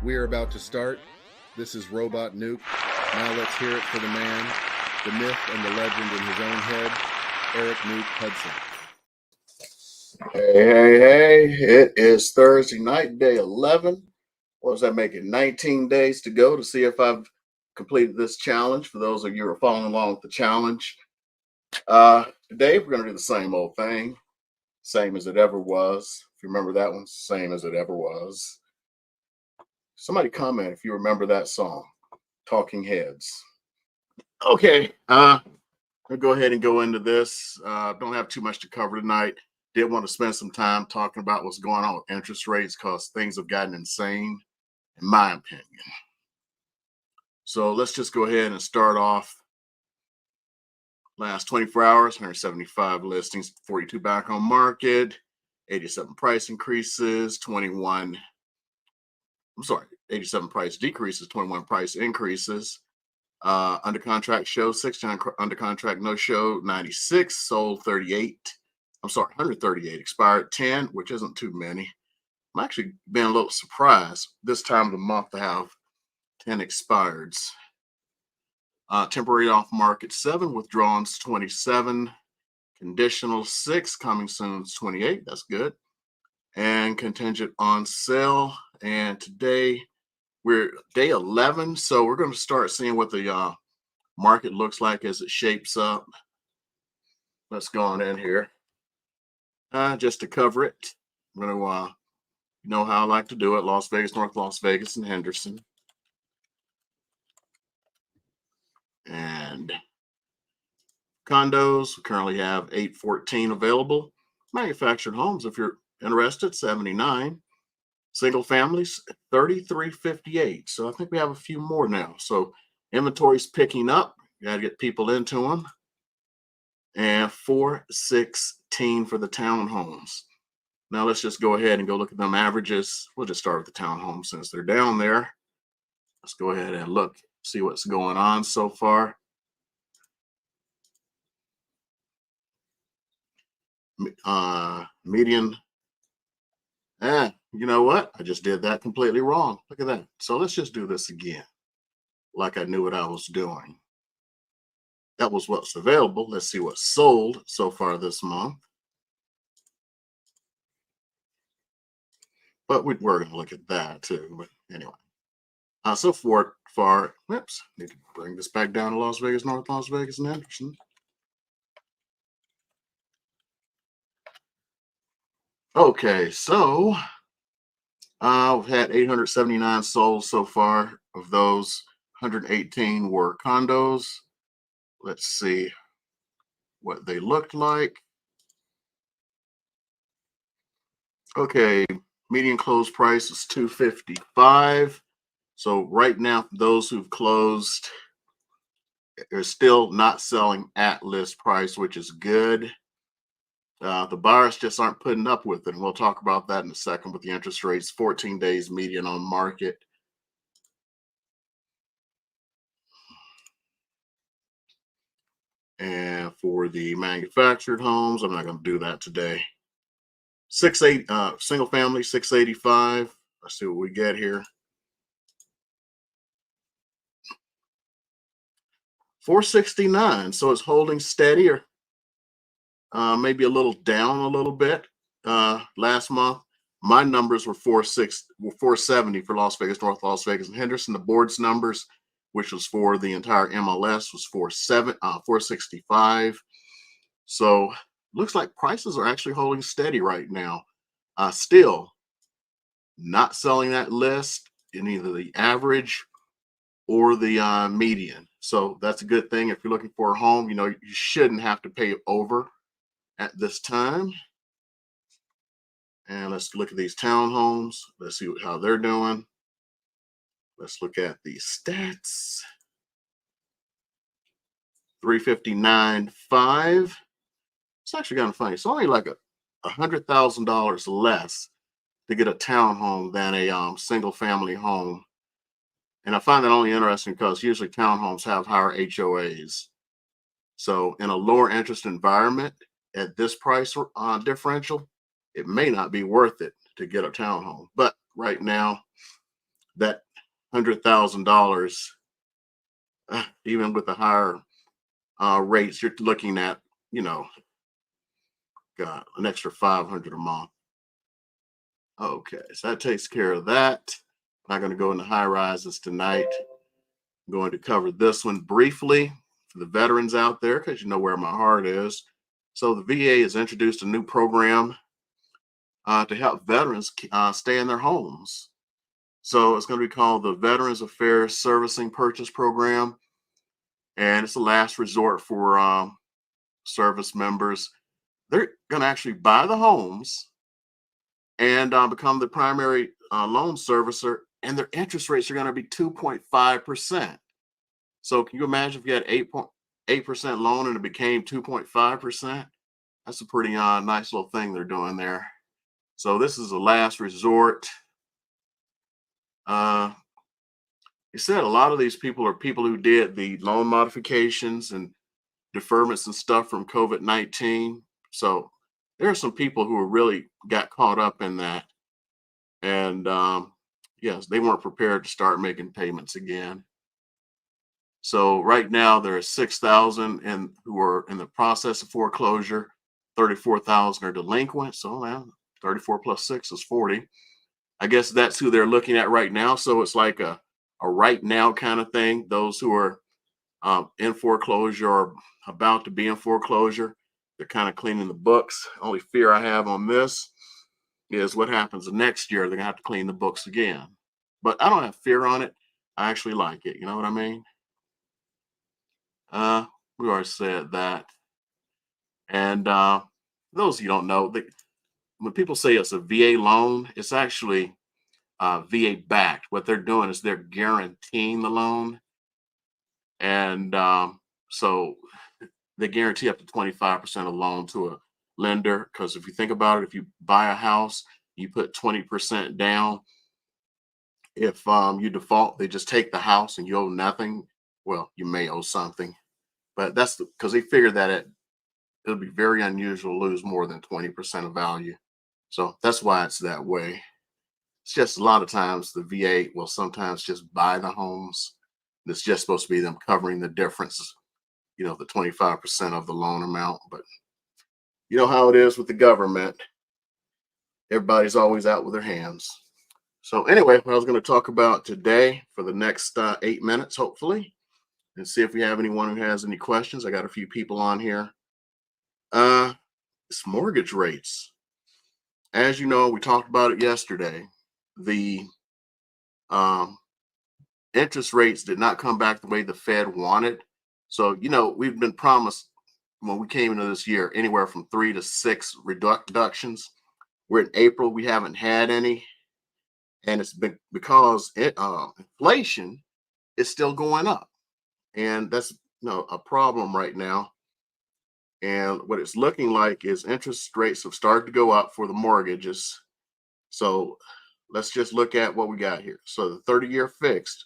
We are about to start. This is Robot Nuke. Now let's hear it for the man, the myth and the legend in his own head, Eric Nuke Hudson. Hey. It is Thursday night, day 11. What does that make it? 19 days to go to see if I've completed this challenge. For those of you who are following along with the challenge, today we're going to do the same old thing, same as it ever was. If you remember that one, same as it ever was. Somebody comment if you remember that song, Talking Heads. Okay, I'll go ahead and go into this. Don't have too much to cover tonight. Did want to spend some time talking about what's going on with interest rates because things have gotten insane, in my opinion. So let's just go ahead and start off. Last 24 hours, 175 listings, 42 back on market, 87 price increases, 87 price decreases, 21 price increases. Under contract show, 69 under contract no show, 96, sold 38. 138, expired 10, which isn't too many. I'm actually been a little surprised this time of the month to have 10 expireds. Temporary off market 7, withdrawals 27, conditional 6, coming soon 28. That's good. And contingent on sale. And today we're day 11, so we're going to start seeing what the market looks like as it shapes up. Let's go on in here. Just to cover it, I'm going to you know how I like to do it: Las Vegas, North Las Vegas, and Henderson. And condos, we currently have 814 available. Manufactured homes, if you're interested, 79. Single families, 3358. So I think we have a few more now. So inventory's picking up. You got to get people into them. And 416 for the townhomes. Now let's just go ahead and go look at them averages. We'll just start with the townhomes since they're down there. Let's go ahead and look, see what's going on so far. Median. You know what? I just did that completely wrong. Look at that. So let's just do this again, like I knew what I was doing. That was what's available. Let's see what's sold so far this month. But we're going to look at that too. But anyway, so far, whoops, need to bring this back down to Las Vegas, North Las Vegas, and Henderson. Okay, so we've had 879 sold so far. Of those, 118 were condos. Let's see what they looked like. Okay, median close price is $255. So right now, those who've closed are still not selling at list price, which is good. The buyers just aren't putting up with it. And we'll talk about that in a second with the interest rates. 14 days median on market. And for the manufactured homes, I'm not going to do that today. 68 single family, 685. Let's see what we get here. 469. So it's holding steady, or maybe a little down a little bit. Last month, my numbers were 470 for Las Vegas, North Las Vegas, and Henderson. The board's numbers, which was for the entire MLS, was 465. So looks like prices are actually holding steady right now. Still not selling that list in either the average or the median. So that's a good thing. If you're looking for a home, you know, you shouldn't have to pay over at this time. And let's look at these townhomes. Let's see how they're doing. Let's look at the stats. 359.5. It's actually kind of funny. It's only like $100,000 less to get a townhome than a single family home. And I find that only interesting because usually townhomes have higher HOAs. So in a lower interest environment at this price differential, it may not be worth it to get a townhome. But right now, that $100,000, even with the higher rates, you're looking at, you know, God, an extra 500 a month. Okay, so that takes care of that. Not going to go into high rises tonight. I'm going to cover this one briefly for the veterans out there because you know where my heart is. So the VA has introduced a new program to help veterans stay in their homes. So it's going to be called the Veterans Affairs Servicing Purchase Program, and it's a last resort for service members. They're going to actually buy the homes and become the primary loan servicer, and their interest rates are going to be 2.5%. So can you imagine if you had 8.8% loan and it became 2.5%? That's a pretty nice little thing they're doing there. So this is a last resort. You said a lot of these people are people who did the loan modifications and deferments and stuff from COVID-19. So there are some people who really got caught up in that. And yes, they weren't prepared to start making payments again. So right now there are 6,000 and who are in the process of foreclosure, 34,000 are delinquent. So 34 plus 6 is 40. I guess that's who they're looking at right now. So it's like a right now kind of thing. Those who are in foreclosure or about to be in foreclosure, they're kind of cleaning the books. Only fear I have on this is what happens next year. They're gonna have to clean the books again. But I don't have fear on it. I actually like it. You know what I mean? We already said that. And those of you don't know, when people say it's a VA loan, it's actually VA backed. What they're doing is they're guaranteeing the loan. And so they guarantee up to 25% of loan to a lender. Because if you think about it, if you buy a house, you put 20% down. If you default, they just take the house and you owe nothing. Well, you may owe something, but that's because they figure that it'll be very unusual to lose more than 20% of value. So that's why it's that way. It's just a lot of times the VA will sometimes just buy the homes. It's just supposed to be them covering the difference, you know, the 25% of the loan amount. But you know how it is with the government. Everybody's always out with their hands. So anyway, what I was going to talk about today for the next 8 minutes, hopefully, and see if we have anyone who has any questions. I got a few people on here. It's mortgage rates. As you know, we talked about it yesterday. The interest rates did not come back the way the Fed wanted. So, you know, we've been promised when we came into this year anywhere from 3 to 6 reductions. We're in April. We haven't had any. And it's been because inflation is still going up. And that's a problem right now. And what it's looking like is interest rates have started to go up for the mortgages. So let's just look at what we got here. So the 30-year fixed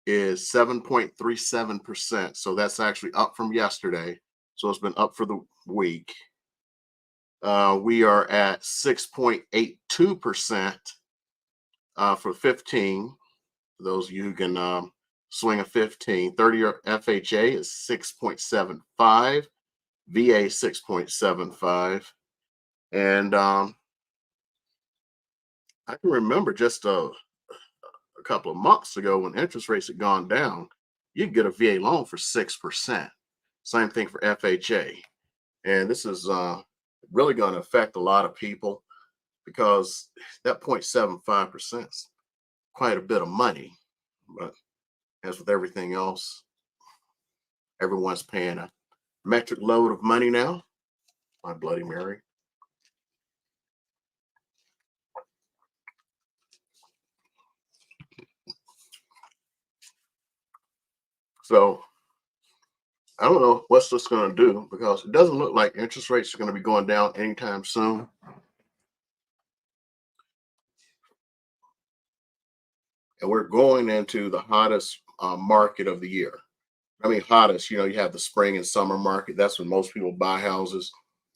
is 7.37%. So that's actually up from yesterday. So it's been up for the week. We are at 6.82% for 15. For those of you who can swing a 15. 30-year FHA is 6.75. VA 6.75. And I can remember just a couple of months ago when interest rates had gone down, you could get a VA loan for 6%. Same thing for FHA. And this is really going to affect a lot of people because that 0.75% is quite a bit of money. But as with everything else, everyone's paying a metric load of money now. My Bloody Mary. So I don't know what's this going to do because it doesn't look like interest rates are going to be going down anytime soon. And we're going into the hottest market of the year. I mean, hottest, you have the spring and summer market. That's when most people buy houses,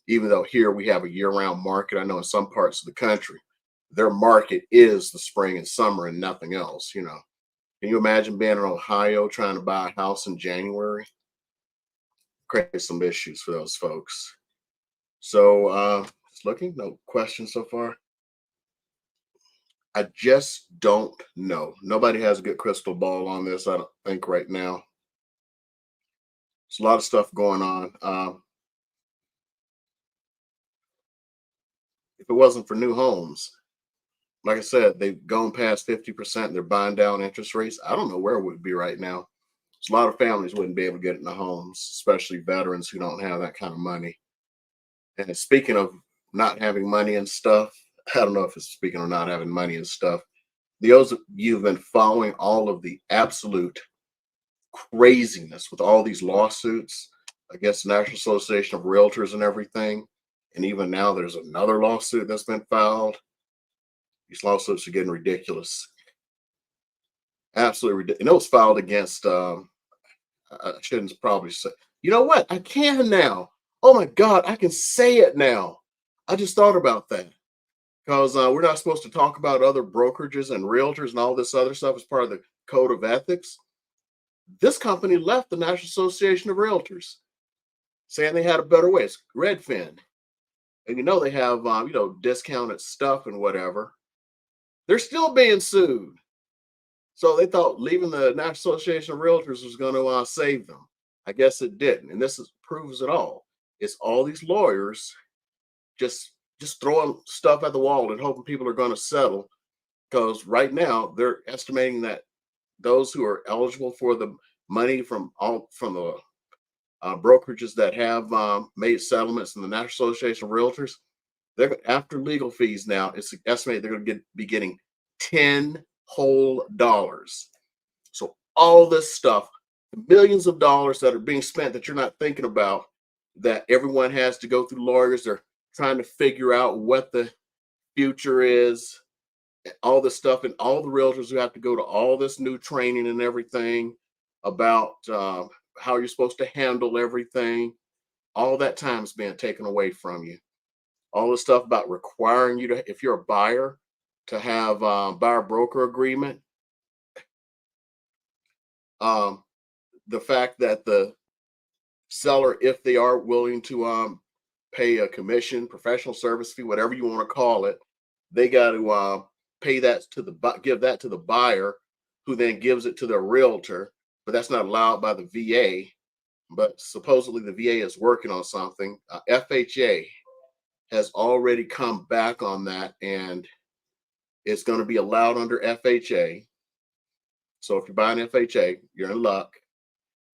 even though here we have a year-round market. I know in some parts of the country, their market is the spring and summer and nothing else. You know, can you imagine being in Ohio trying to buy a house in January? Create some issues for those folks. So, just looking, no questions so far. I just don't know. Nobody has a good crystal ball on this, I don't think, right now. There's a lot of stuff going on. If it wasn't for new homes, like I said, they've gone past 50%. They're buying down interest rates. I don't know where it would be right now. So a lot of families wouldn't be able to get into homes, especially veterans who don't have that kind of money. And speaking of not having money and stuff, I don't know if it's speaking of not having money and stuff. Those of you who've been following all of the absolute craziness with all these lawsuits against the National Association of Realtors and everything. And even now there's another lawsuit that's been filed. These lawsuits are getting ridiculous. Absolutely ridiculous. And it was filed against, I shouldn't probably say, you know what? I can now. Oh my God, I can say it now. I just thought about that. Because we're not supposed to talk about other brokerages and realtors and all this other stuff as part of the code of ethics. This company left the National Association of Realtors, saying they had a better way. It's Redfin. And you know they have, discounted stuff and whatever. They're still being sued. So they thought leaving the National Association of Realtors was going to save them. I guess it didn't. And proves it all. It's all these lawyers just throwing stuff at the wall and hoping people are going to settle. Because right now they're estimating that those who are eligible for the money from the brokerages that have made settlements in the National Association of Realtors, they're after legal fees now. It's estimated they're going to be getting $10 whole. So all this stuff, millions of dollars that are being spent that you're not thinking about, that everyone has to go through lawyers. They're trying to figure out what the future is, all this stuff, and all the realtors who have to go to all this new training and everything about how you're supposed to handle everything. All that time is being taken away from you. All the stuff about requiring you to, if you're a buyer, to have buyer broker agreement. The fact that the seller, if they are willing to pay a commission, professional service fee, whatever you want to call it, they got to pay that give that to the buyer, who then gives it to their realtor. But that's not allowed by the VA. But supposedly the VA is working on something. FHA has already come back on that, and it's going to be allowed under FHA. So if you're buying FHA, you're in luck.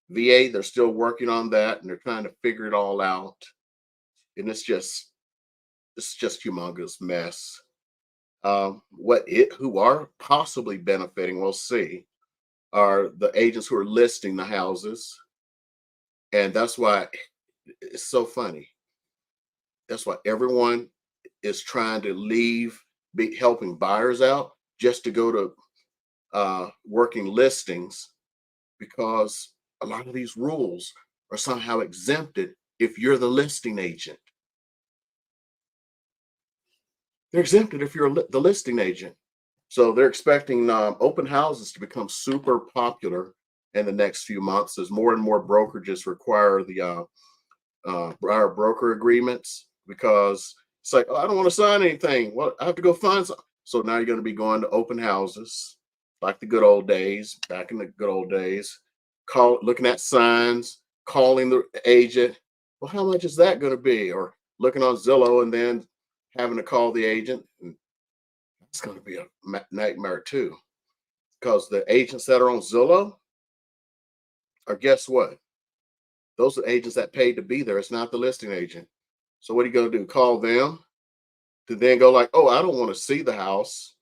VA, they're still working on that, and they're trying to figure it all out. And it's just humongous mess. Who are possibly benefiting, we'll see, are the agents who are listing the houses. And that's why it's so funny. That's why everyone is trying to leave helping buyers out just to go to working listings, because a lot of these rules are somehow exempted if you're the listing agent. They're exempted if you're the listing agent. So they're expecting open houses to become super popular in the next few months as more and more brokerages require the buyer broker agreements, because it's like, oh, I don't want to sign anything. Well, I have to go find some. So now you're going to be going to open houses like the good old days, back in the good old days, looking at signs, calling the agent. Well, how much is that going to be? Or looking on Zillow and then having to call the agent. And it's going to be a nightmare too, because the agents that are on Zillow are, guess what? Those are agents that paid to be there. It's not the listing agent. So what are you going to do? Call them to then go like, oh, I don't want to see the house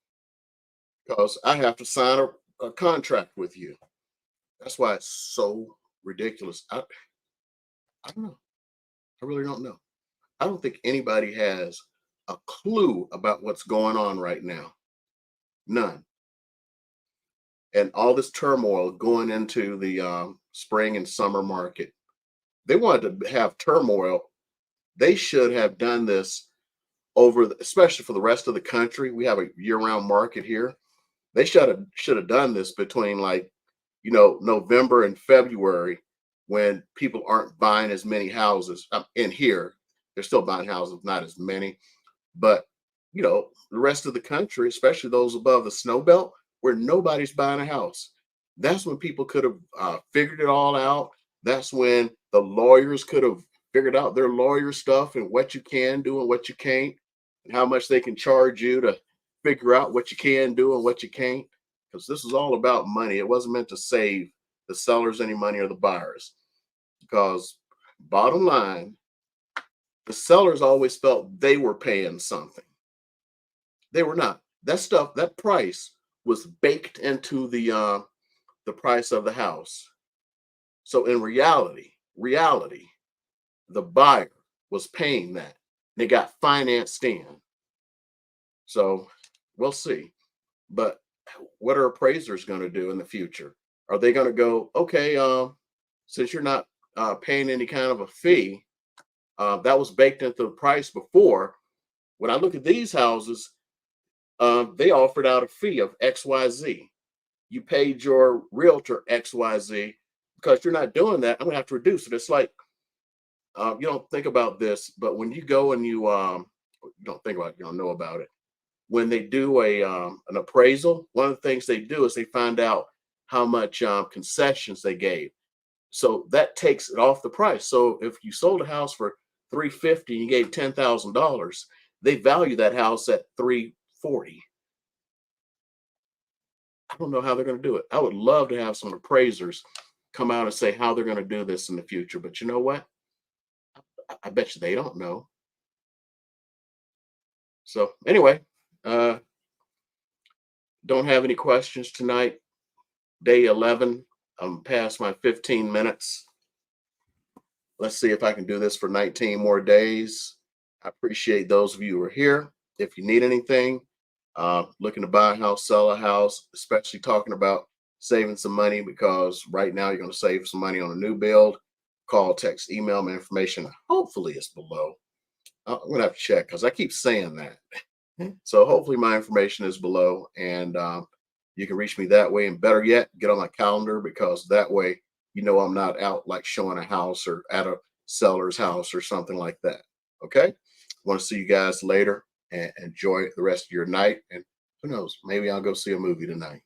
because I have to sign a contract with you. That's why it's so ridiculous. I don't know. I really don't know. I don't think anybody has a clue about what's going on right now. None. And all this turmoil going into the spring and summer market. They wanted to have turmoil. They should have done this especially for the rest of the country. We have a year-round market here. They should have done this between, like, November and February, when people aren't buying as many houses. In here, they're still buying houses, not as many, but the rest of the country, especially those above the snow belt, where nobody's buying a house. That's when people could have figured it all out. That's when the lawyers could have figured out their lawyer stuff and what you can do and what you can't, and how much they can charge you to figure out what you can do and what you can't. Because this is all about money. It wasn't meant to save the sellers any money or the buyers. Because bottom line, the sellers always felt they were paying something. They were not. That price was baked into the price of the house. So in reality, the buyer was paying that. They got financed in. So we'll see. But what are appraisers going to do in the future? Are they going to go, okay, since you're not paying any kind of a fee, that was baked into the price before. When I look at these houses, they offered out a fee of XYZ. You paid your realtor XYZ. Because you're not doing that, I'm gonna have to reduce it. It's like, you don't think about this, but when you go and you don't think about it, you don't know about it. When they do an appraisal, one of the things they do is they find out how much concessions they gave. So that takes it off the price. So if you sold a house for $350 and you gave $10,000, they value that house at $340. I don't know how they're going to do it. I would love to have some appraisers come out and say how they're going to do this in the future. But you know what? I bet you they don't know. So anyway, don't have any questions tonight. Day 11. I'm past my 15 minutes. Let's see if I can do this for 19 more days. I appreciate those of you who are here. If you need anything, looking to buy a house, sell a house, especially talking about saving some money, because right now you're going to save some money on a new build. Call, text, email. My information hopefully is below. I'm going to have to check because I keep saying that. So hopefully my information is below, and you can reach me that way. And better yet, get on my calendar, because that way I'm not out like showing a house or at a seller's house or something like that. Okay? Want to see you guys later, and enjoy the rest of your night. And who knows, maybe I'll go see a movie tonight.